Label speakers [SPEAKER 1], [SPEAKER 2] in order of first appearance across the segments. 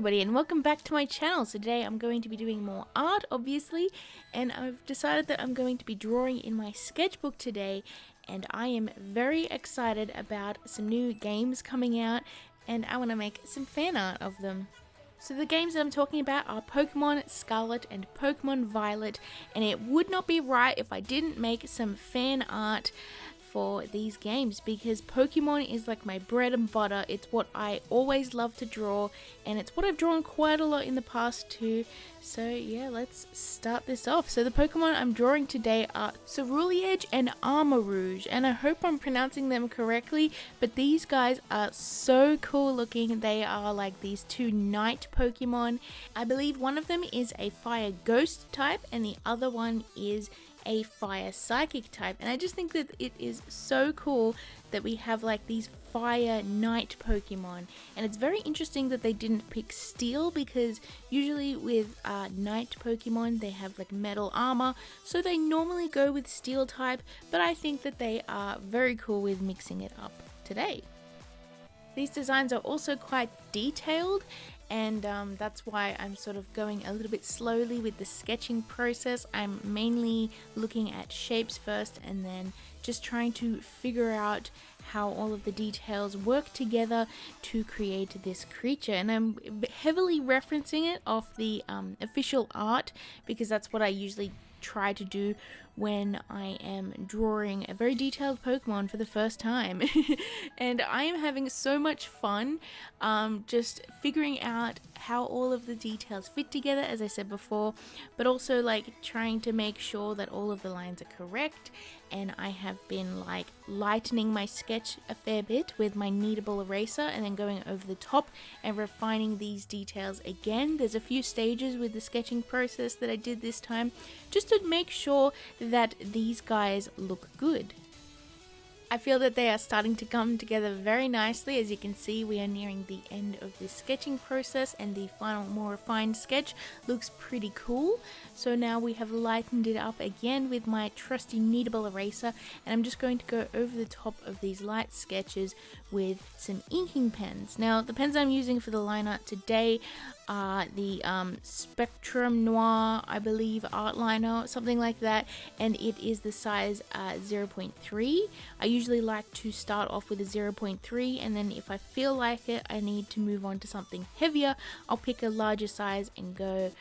[SPEAKER 1] everybody, and welcome back to my channel. So today I'm going to be doing more art, obviously, and I've decided that I'm going to be drawing in my sketchbook today, and I am very excited about some new games coming out, and I want to make some fan art of them. So the games that I'm talking about are Pokémon Scarlet and Pokémon Violet, and it would not be right if I didn't make some fan art for these games, because Pokemon is like my bread and butter. It's what I always love to draw, and it's what I've drawn quite a lot in the past too. So yeah, let's start this off. So the Pokemon I'm drawing today are Ceruledge and Armarouge, and I hope I'm pronouncing them correctly, but these guys are so cool looking. They are like these two night Pokemon. I believe one of them is a fire ghost type and the other one is a fire psychic type, and I just think that it is so cool that we have like these fire night Pokemon. And it's very interesting that they didn't pick steel, because usually with night Pokemon they have like metal armor, so they normally go with steel type, but I think that they are very cool with mixing it up today. These designs are also quite detailed, and that's why I'm sort of going a little bit slowly with the sketching process. I'm mainly looking at shapes first and then just trying to figure out how all of the details work together to create this creature. And I'm heavily referencing it off the official art, because that's what I usually try to do when I am drawing a very detailed Pokemon for the first time. And I am having so much fun just figuring out how all of the details fit together, as I said before, but also like trying to make sure that all of the lines are correct. And I have been like lightening my sketch a fair bit with my kneadable eraser and then going over the top and refining these details again. There's a few stages with the sketching process that I did this time, just to make sure that these guys look good. I feel that they are starting to come together very nicely. As you can see, we are nearing the end of this sketching process, and the final, more refined sketch looks pretty cool. So now we have lightened it up again with my trusty kneadable eraser, and I'm just going to go over the top of these light sketches with some inking pens. Now, the pens I'm using for the line art today are the Spectrum Noir, I believe, art liner, something like that, and it is the size 0.3. I usually like to start off with a 0.3, and then if I feel like it, I need to move on to something heavier, I'll pick a larger size and go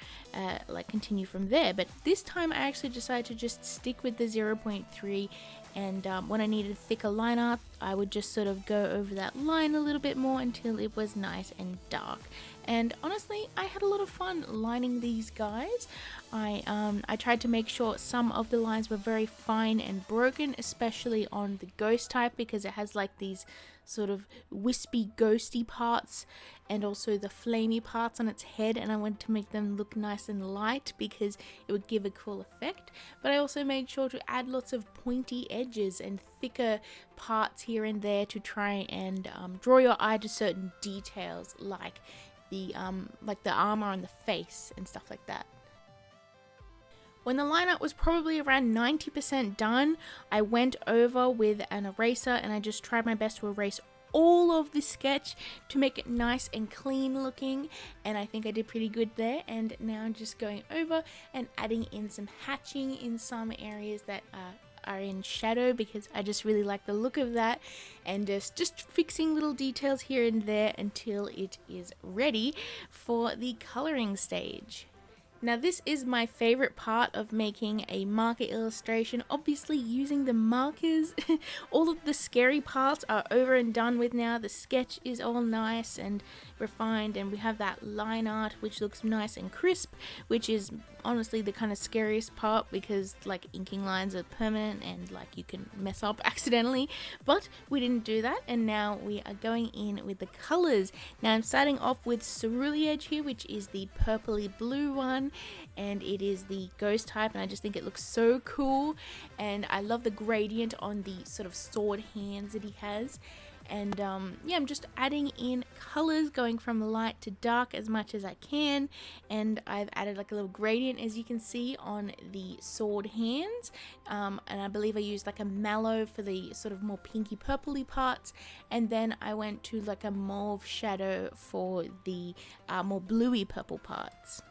[SPEAKER 1] like continue from there. But this time I actually decided to just stick with the 0.3, and when I needed thicker line art, I would just sort of go over that line a little bit more until it was nice and dark. And honestly, I had a lot of fun lining these guys. I tried to make sure some of the lines were very fine and broken, especially on the ghost type, because it has like these sort of wispy ghosty parts and also the flamey parts on its head, and I wanted to make them look nice and light because it would give a cool effect. But I also made sure to add lots of pointy edges and thicker parts here and there to try and draw your eye to certain details, like the armor on the face and stuff like that. When the line art was probably around 90% done, I went over with an eraser and I just tried my best to erase all of the sketch to make it nice and clean looking, and I think I did pretty good there. And now I'm just going over and adding in some hatching in some areas that are in shadow, because I just really like the look of that, and just fixing little details here and there until it is ready for the coloring stage. Now, this is my favorite part of making a marker illustration, obviously using the markers. All of the scary parts are over and done with now. The sketch is all nice and refined, and we have that line art which looks nice and crisp, which is honestly the kind of scariest part, because like inking lines are permanent and like you can mess up accidentally, but we didn't do that, and now we are going in with the colors. Now I'm starting off with Ceruledge here, which is the purpley blue one, and it is the ghost type, and I just think it looks so cool, and I love the gradient on the sort of sword hands that he has. And yeah, I'm just adding in colors, going from light to dark as much as I can. And I've added like a little gradient, as you can see, on the sword hands. And I believe I used like a mallow for the sort of more pinky purpley parts, and then I went to like a mauve shadow for the more bluey purple parts.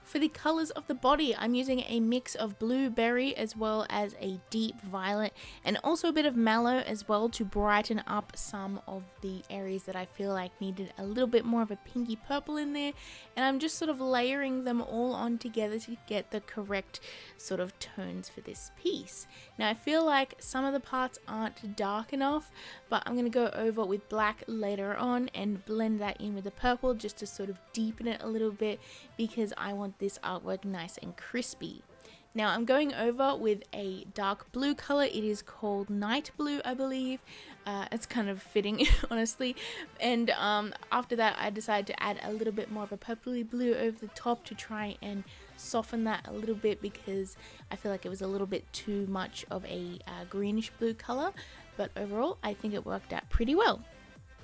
[SPEAKER 1] For the colors of the body, I'm using a mix of blueberry as well as a deep violet, and also a bit of mallow as well to brighten up some of the areas that I feel like needed a little bit more of a pinky purple in there. And I'm just sort of layering them all on together to get the correct sort of tones for this piece. Now I feel like some of the parts aren't dark enough, but I'm going to go over with black later on and blend that in with the purple just to sort of deepen it a little bit, because I want this artwork nice and crispy. Now I'm going over with a dark blue color. It is called Night Blue, I believe. It's kind of fitting, honestly. And after that, I decided to add a little bit more of a purpley blue over the top to try and soften that a little bit, because I feel like it was a little bit too much of a greenish blue color. But overall, I think it worked out pretty well.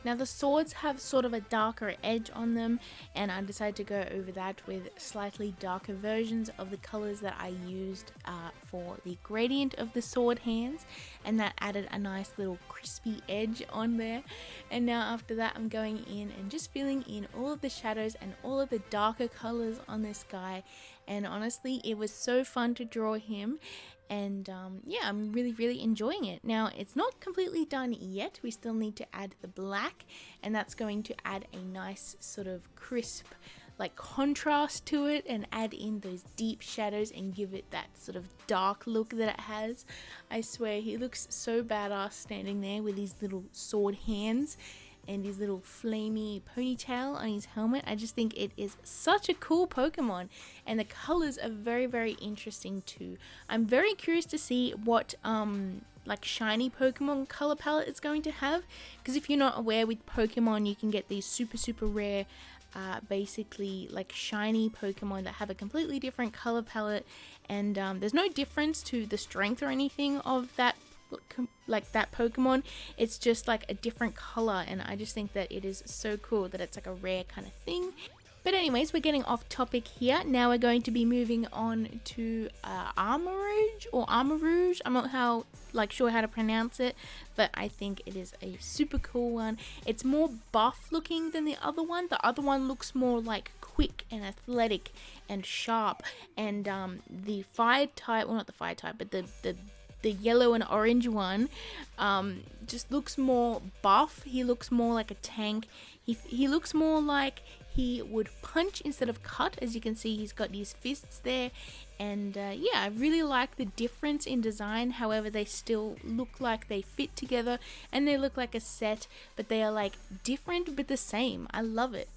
[SPEAKER 1] Now the swords have sort of a darker edge on them, and I decided to go over that with slightly darker versions of the colors that I used for the gradient of the sword hands, and that added a nice little crispy edge on there. And now after that, I'm going in and just filling in all of the shadows and all of the darker colors on this guy, and honestly it was so fun to draw him. And yeah, I'm really enjoying it. Now it's not completely done yet. We still need to add the black, and that's going to add a nice sort of crisp like contrast to it and add in those deep shadows and give it that sort of dark look that it has. I swear he looks so badass standing there with his little sword hands and his little flamey ponytail on his helmet. I just think it is such a cool Pokemon, and the colors are very interesting too. I'm very curious to see what like shiny Pokemon color palette it's going to have, because if you're not aware, with Pokemon you can get these super rare basically like shiny Pokemon that have a completely different color palette, and there's no difference to the strength or anything of that like that Pokemon. It's just like a different color, and I just think that it is so cool that it's like a rare kind of thing. But anyways, we're getting off topic here. Now we're going to be moving on to Armarouge or Armarouge. I'm not sure how to pronounce it, but I think it is a super cool one. It's more buff looking than the other one. The other one looks more like quick and athletic and sharp, and the fire type, well not the fire type, but the yellow and orange one just looks more buff. He looks more like a tank. He looks more like he would punch instead of cut. As you can see, he's got his fists there, and yeah, I really like the difference in design. However, they still look like they fit together, and they look like a set, but they are like different but the same. I love it.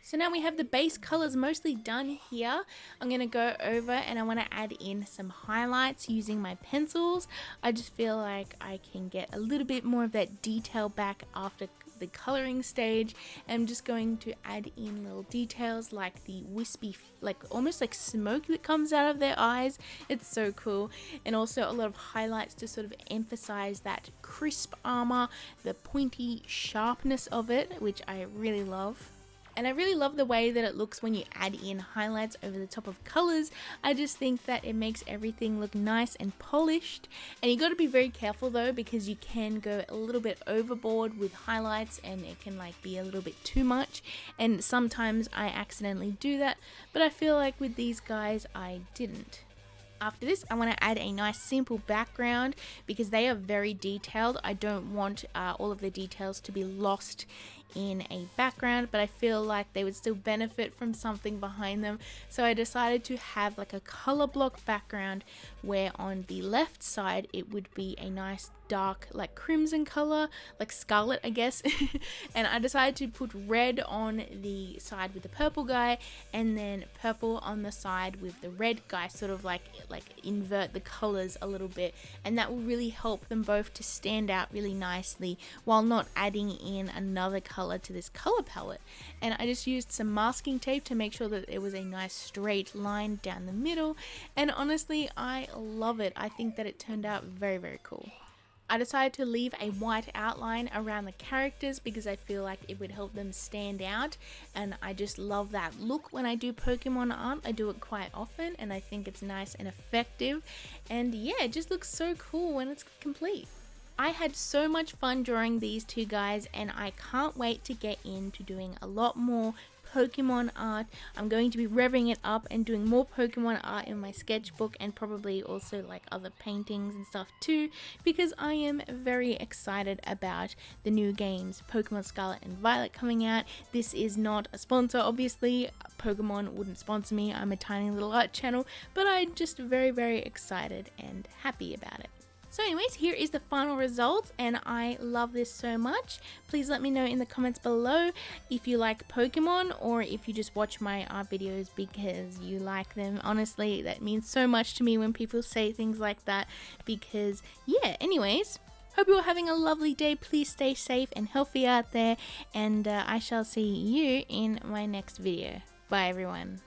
[SPEAKER 1] So now we have the base colors mostly done here. I'm going to go over and I want to add in some highlights using my pencils. I just feel like I can get a little bit more of that detail back after the coloring stage. I'm just going to add in little details like the wispy, like almost like smoke that comes out of their eyes. It's so cool. And also a lot of highlights to sort of emphasize that crisp armor, the pointy sharpness of it, which I really love. And I really love the way that it looks when you add in highlights over the top of colors. I just think that it makes everything look nice and polished. And you got to be very careful though, because you can go a little bit overboard with highlights and it can like be a little bit too much. And sometimes I accidentally do that, but I feel like with these guys I didn't. After this, I want to add a nice simple background because they are very detailed. I don't want all of the details to be lost in a background, but I feel like they would still benefit from something behind them. So I decided to have like a color block background where on the left side it would be a nice dark like crimson color, like scarlet I guess. And I decided to put red on the side with the purple guy and then purple on the side with the red guy, sort of like invert the colors a little bit, and that will really help them both to stand out really nicely while not adding in another color to this color palette. And I just used some masking tape to make sure that it was a nice straight line down the middle, and honestly I love it. I think that it turned out very, very cool. I decided to leave a white outline around the characters because I feel like it would help them stand out, and I just love that look when I do Pokemon art. I do it quite often and I think it's nice and effective, and yeah, it just looks so cool when it's complete. I had so much fun drawing these two guys, and I can't wait to get into doing a lot more Pokemon art. I'm going to be revving it up and doing more Pokemon art in my sketchbook, and probably also like other paintings and stuff too, because I am very excited about the new games Pokemon Scarlet and Violet coming out. This is not a sponsor, obviously. Pokemon wouldn't sponsor me. I'm a tiny little art channel, but I'm just very excited and happy about it. So anyways, here is the final results, and I love this so much. Please let me know in the comments below if you like Pokemon, or if you just watch my art videos because you like them. Honestly, that means so much to me when people say things like that, because yeah, anyways, hope you're having a lovely day. Please stay safe and healthy out there, and I shall see you in my next video. Bye everyone.